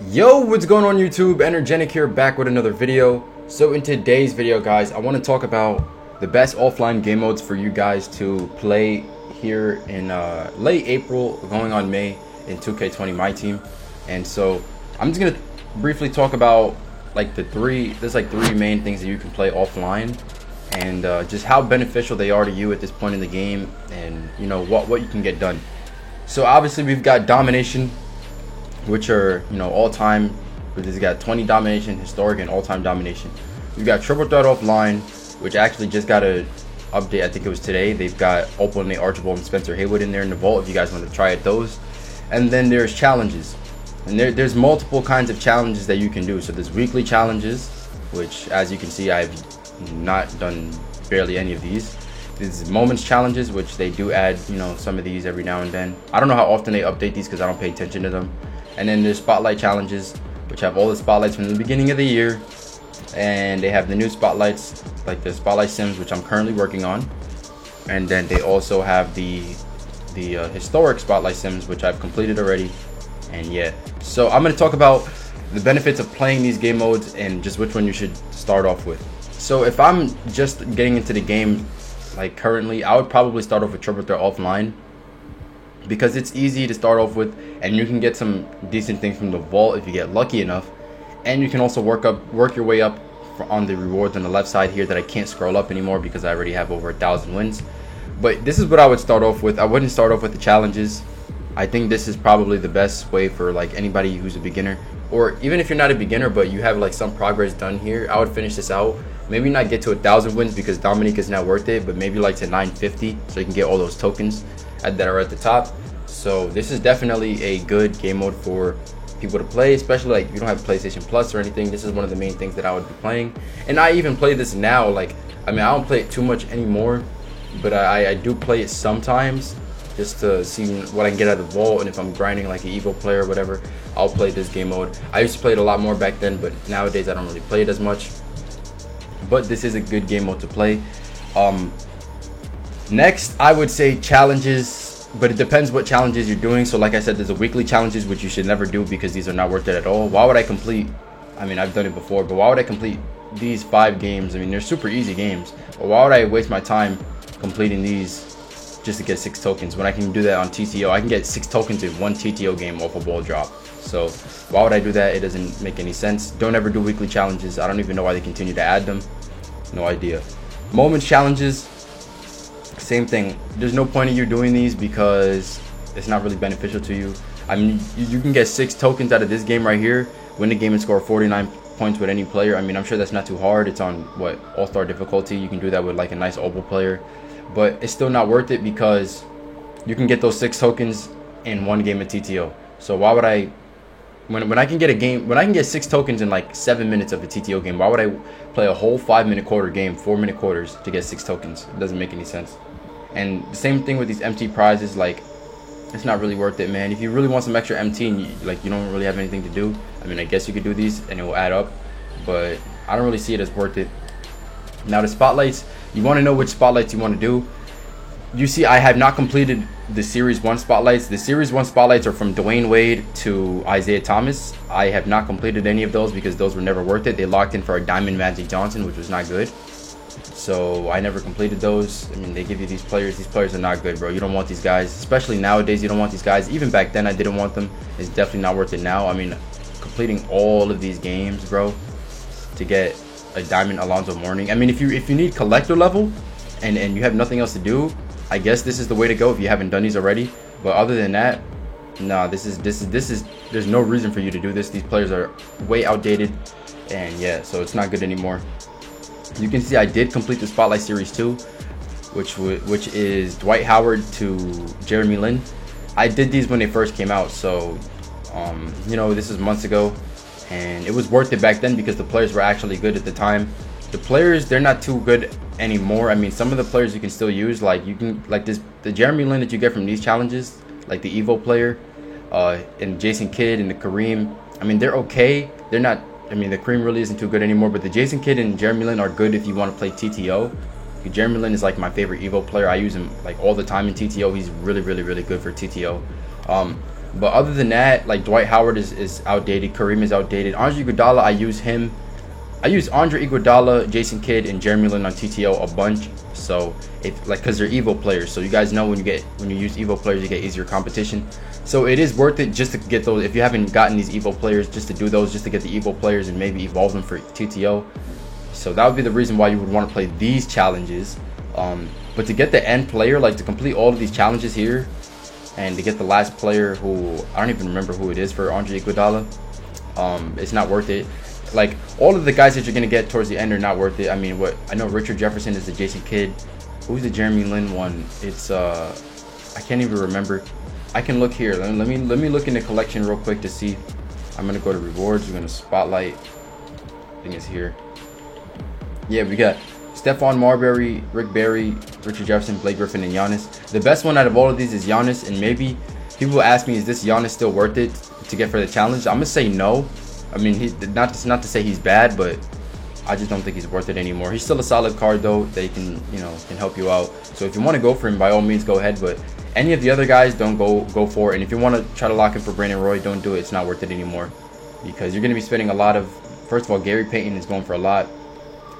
Yo, what's going on YouTube? Energetic here, back with another video. So in today's video, guys, I want to talk about the best offline game modes for you guys to play here in late April, going on May in 2K20 My Team. And so I'm just gonna briefly talk about like there's like three main things that you can play offline, and just how beneficial they are to you at this point in the game, and you know what you can get done. So obviously we've got domination, which are, you know, all-time. It's got 20 domination, historic, and all-time domination. We've got triple threat offline, which actually just got a update. I think it was today. They've got Opal, Nate Archibald, and Spencer Haywood in there in the vault if you guys want to try at those. And then there's challenges, and there's multiple kinds of challenges that you can do. So there's weekly challenges, which as you can see I've not done barely any of these. There's moments challenges, which they do add, you know, some of these every now and then. I don't know how often they update these because I don't pay attention to them. And then there's spotlight challenges, which have all the spotlights from the beginning of the year, and they have the new spotlights like the spotlight sims, which I'm currently working on. And then they also have the historic spotlight sims, which I've completed already. And yeah, so I'm going to talk about the benefits of playing these game modes and just which one you should start off with. So if I'm just getting into the game like currently, I would probably start off with triple threat offline, because it's easy to start off with, and you can get some decent things from the vault if you get lucky enough. And you can also work your way up on the rewards on the left side here that I can't scroll up anymore because I already have over 1,000 wins. But this is what I would start off with. I wouldn't start off with the challenges. I think this is probably the best way for like anybody who's a beginner, or even if you're not a beginner but you have like some progress done here. I would finish this out, maybe not get to 1,000 wins because Dominique is not worth it, but maybe like to 950 so you can get all those tokens that are at the top. So this is definitely a good game mode for people to play, especially like if you don't have PlayStation Plus or anything. This is one of the main things that I would be playing, and I even play this now. Like, I mean, I don't play it too much anymore, but I do play it sometimes just to see what I can get out of the vault. And if I'm grinding like an Evo player or whatever, I'll play this game mode. I used to play it a lot more back then, but nowadays I don't really play it as much. But this is a good game mode to play. Next, I would say challenges, but it depends what challenges you're doing. So like I said, there's a weekly challenges, which you should never do because these are not worth it at all. Why would I complete, I mean, I've done it before, but why would I complete these 5 games? I mean, they're super easy games, but why would I waste my time completing these just to get 6 tokens when I can do that on TTO? I can get 6 tokens in 1 TTO game off a ball drop. So why would I do that? It doesn't make any sense. Don't ever do weekly challenges. I don't even know why they continue to add them. No idea. Moments challenges, same thing. There's no point in you doing these because it's not really beneficial to you. I mean, you can get 6 tokens out of this game right here, win the game and score 49 points with any player. I mean, I'm sure that's not too hard. It's on what, all-star difficulty. You can do that with like a nice Opal player, but it's still not worth it because you can get those 6 tokens in 1 game of TTO. So why would I, when I can get a game, when I can get 6 tokens in like 7 minutes of a TTO game, why would I play a whole 5-minute quarter game, 4-minute quarters to get 6 tokens? It doesn't make any sense. And the same thing with these MT prizes, like, it's not really worth it, man. If you really want some extra MT and you don't really have anything to do, I mean, I guess you could do these and it will add up, but I don't really see it as worth it. Now the spotlights, you want to know which spotlights you want to do. You see, I have not completed the Series 1 spotlights. The Series 1 spotlights are from Dwayne Wade to Isaiah Thomas. I have not completed any of those because those were never worth it. They locked in for a Diamond Magic Johnson, which was not good. So I never completed those. I mean, they give you these players. These players are not good, bro. You don't want these guys, especially nowadays. You don't want these guys. Even back then, I didn't want them. It's definitely not worth it now. I mean, completing all of these games, bro, to get a Diamond Alonzo Mourning. I mean, if you need collector level and you have nothing else to do, I guess this is the way to go if you haven't done these already. But other than that, nah, this is there's no reason for you to do this. These players are way outdated, and yeah, so it's not good anymore. You can see I did complete the Spotlight Series 2, which is Dwight Howard to Jeremy Lin. I did these when they first came out, so you know, this is months ago, and it was worth it back then because the players were actually good at the time. The players, they're not too good anymore. I mean, some of the players you can still use, like you can, like the Jeremy Lin that you get from these challenges, like the Evo player, and Jason Kidd and the Kareem. I mean, they're okay. They're not, I mean, the Kareem really isn't too good anymore, but the Jason Kidd and Jeremy Lin are good if you want to play TTO. Jeremy Lin is like my favorite Evo player. I use him like all the time in TTO. He's really, really, really good for TTO. But other than that, like Dwight Howard is outdated. Kareem is outdated. Andre Iguodala, I use him. I use Andre Iguodala, Jason Kidd, and Jeremy Lin on TTO a bunch. So it's like, because they're Evo players. So you guys know when you use Evo players, you get easier competition. So it is worth it just to get those. If you haven't gotten these Evo players, just to do those, just to get the Evo players and maybe evolve them for TTO. So that would be the reason why you would want to play these challenges. But to get the end player, like to complete all of these challenges here, and to get the last player, who I don't even remember who it is for Andre Iguodala, it's not worth it. Like all of the guys that you're gonna get towards the end are not worth it. I mean, what I know, Richard Jefferson is the Jason Kidd. Who's the Jeremy Lin one? It's I can't even remember. I can look here. Let me look in the collection real quick to see. I'm gonna go to rewards. We're gonna spotlight. I think it's here. Yeah, we got Stephon Marbury, Rick Barry, Richard Jefferson, Blake Griffin, and Giannis. The best one out of all of these is Giannis, and maybe people will ask me, is this Giannis still worth it to get for the challenge? I'm gonna say no. I mean, he's not to say he's bad, but I just don't think he's worth it anymore. He's still a solid card though. They can help you out. So if you want to go for him, by all means, go ahead. But any of the other guys, don't go for it. And if you want to try to lock in for Brandon Roy, don't do it. It's not worth it anymore, because you're going to be spending a lot of. First of all, Gary Payton is going for a lot,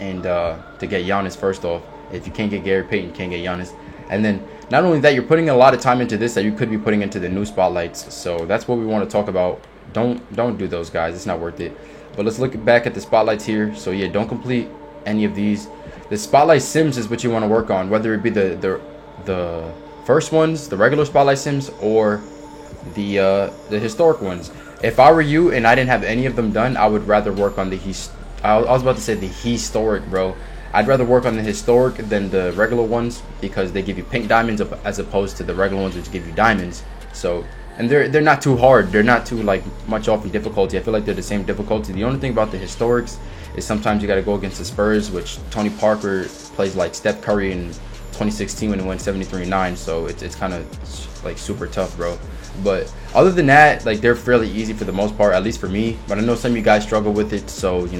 and to get Giannis first off, if you can't get Gary Payton, you can't get Giannis. And then not only that, you're putting a lot of time into this that you could be putting into the new spotlights. So that's what we want to talk about. Don't do those, guys. It's not worth it. But let's look back at the spotlights here. So yeah, don't complete any of these. The spotlight sims is what you want to work on, whether it be the first ones, the regular spotlight sims, or the historic ones. If I were you and I didn't have any of them done, I would rather work on the I was about to say the historic, bro. I'd rather work on the historic than the regular ones, because they give you pink diamonds as opposed to the regular ones, which give you diamonds. So, and they're not too hard. They're not too like much off in difficulty. I feel like they're the same difficulty. The only thing about the historics is sometimes you got to go against the Spurs, which Tony Parker plays like Steph Curry in 2016 when he went 73-9. So it's kind of like super tough, bro. But other than that, like they're fairly easy for the most part, at least for me. But I know some of you guys struggle with it, so you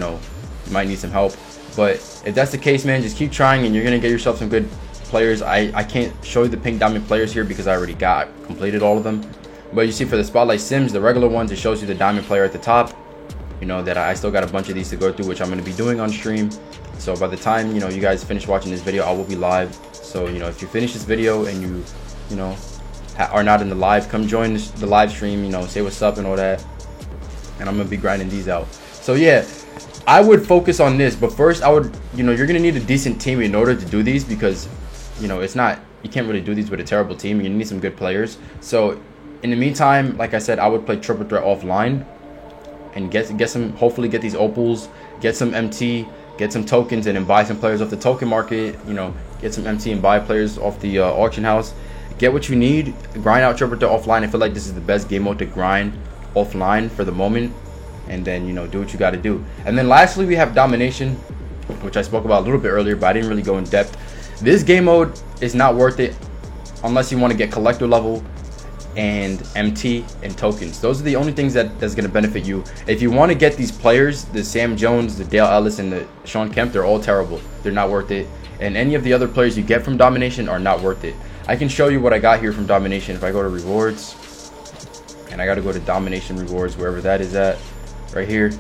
might need some help. But if that's the case, man, just keep trying and you're gonna get yourself some good players. I can't show you the pink diamond players here because I already completed all of them. But you see, for the spotlight sims, the regular ones, it shows you the diamond player at the top. That I still got a bunch of these to go through, which I'm going to be doing on stream. So by the time you guys finish watching this video, I will be live. So if you finish this video and you are not in the live, come join the live stream. Say what's up and all that, and I'm gonna be grinding these out. So yeah, I would focus on this, but first I would you're gonna need a decent team in order to do these, because it's not, you can't really do these with a terrible team. You need some good players. So in the meantime, like I said, I would play Triple Threat offline and get some, hopefully get these opals, get some MT, get some tokens, and then buy some players off the token market. Get some MT and buy players off the auction house. Get what you need, grind out Triple Threat offline. I feel like this is the best game mode to grind offline for the moment, and then do what you got to do. And then lastly, we have Domination, which I spoke about a little bit earlier, but I didn't really go in depth. This game mode is not worth it unless you want to get collector level and MT and tokens. Those are the only things that's going to benefit you. If you want to get these players, the Sam Jones, the Dale Ellis, and the Sean Kemp, they're all terrible. They're not worth it. And any of the other players you get from Domination are not worth it. I can show you what I got here from Domination. If I go to rewards, and I got to go to Domination rewards, wherever that is at, right here.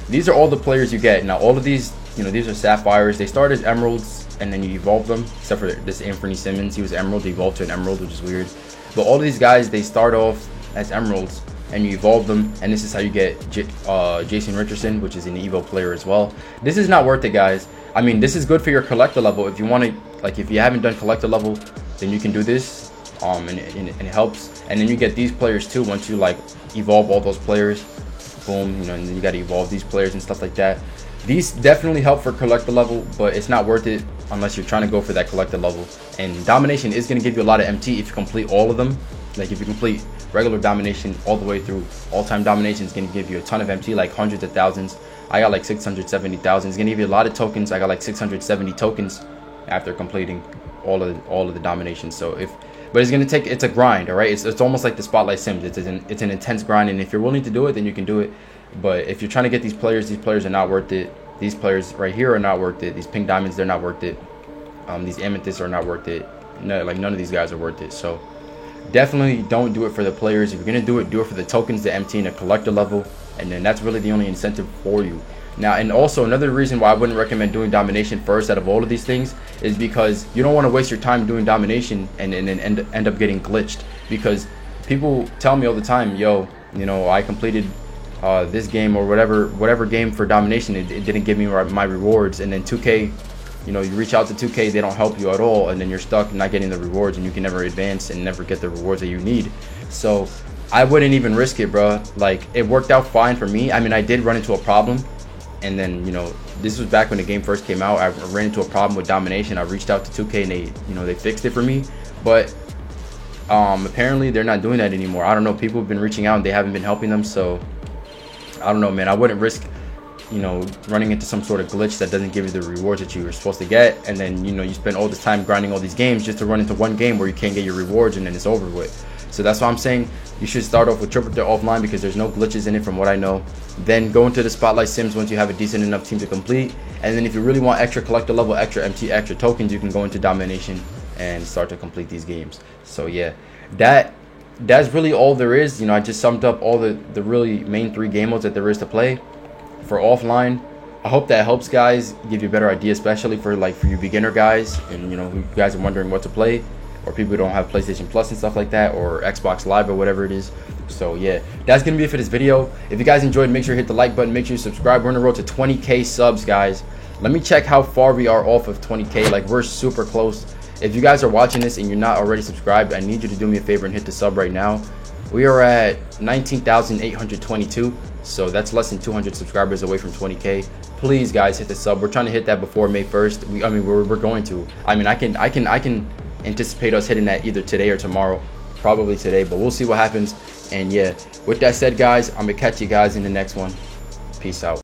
These are all the players you get. Now all of these, these are sapphires. They start as emeralds, and then you evolve them, except for this Anthony Simmons. He was emerald, he evolved to an emerald, which is weird. But all of these guys, they start off as emeralds, and you evolve them, and this is how you get Jason Richardson, which is an Evo player as well. This is not worth it, guys. I mean, this is good for your collector level. If you want to, like, if you haven't done collector level, then you can do this, and it helps. And then you get these players too once you like evolve all those players. Boom, and then you got to evolve these players and stuff like that. These definitely help for collector level, but it's not worth it unless you're trying to go for that collector level. And Domination is going to give you a lot of MT if you complete all of them. Like if you complete regular Domination all the way through, all-time Domination is going to give you a ton of MT, like hundreds of thousands. I got like 670,000. It's going to give you a lot of tokens. I got like 670 tokens after completing all of the Domination. So but it's going to take, it's a grind, all right? It's almost like the Spotlight Sims. It's an intense grind, and if you're willing to do it, then you can do it. But if you're trying to get these players are not worth it. These players right here are not worth it. These pink diamonds, they're not worth it. These amethysts are not worth it. No, like none of these guys are worth it. So definitely don't do it for the players. If you're gonna do it for the tokens, the MT, and the collector level, and then that's really the only incentive for you. Now, and also another reason why I wouldn't recommend doing domination first out of all of these things is because you don't want to waste your time doing domination and then end up getting glitched. Because people tell me all the time, yo, you know, I completed this game or whatever game for domination, it didn't give me my rewards, and then 2K, you know, you reach out to 2K, they don't help you at all, and then you're stuck not getting the rewards, and you can never advance and never get the rewards that you need. So I wouldn't even risk it, bro. Like, it worked out fine for me. I mean, I did run into a problem, and then, you know, this was back when the game first came out. I ran into a problem with domination. I reached out to 2K, and they, you know, they fixed it for me. But apparently they're not doing that anymore. I don't know. People have been reaching out and they haven't been helping them. So I don't know, man. I wouldn't risk, you know, running into some sort of glitch that doesn't give you the rewards that you were supposed to get, and then, you know, you spend all this time grinding all these games just to run into one game where you can't get your rewards, and then it's over with. So that's why I'm saying you should start off with Triple Threat offline, because there's no glitches in it from what I know. Then go into the Spotlight Sims once you have a decent enough team to complete, and then if you really want extra collector level, extra MT, extra tokens, you can go into domination and start to complete these games. So yeah, that's really all there is. You know, I just summed up all the really main 3 game modes that there is to play for offline. I hope that helps, guys, give you a better idea, especially for you beginner guys, and, you know, who guys are wondering what to play, or people who don't have PlayStation Plus and stuff like that, or Xbox Live or whatever it is. So yeah, that's gonna be it for this video. If you guys enjoyed, make sure you hit the like button, make sure you subscribe. We're on the road to 20K subs, guys. Let me check how far we are off of 20K. Like, we're super close. If you guys are watching this and you're not already subscribed, I need you to do me a favor and hit the sub right now. We are at 19,822, so that's less than 200 subscribers away from 20K. Please, guys, hit the sub. We're trying to hit that before May 1st. We're going to. I mean, I can anticipate us hitting that either today or tomorrow, probably today, but we'll see what happens. And yeah, with that said, guys, I'm gonna catch you guys in the next one. Peace out.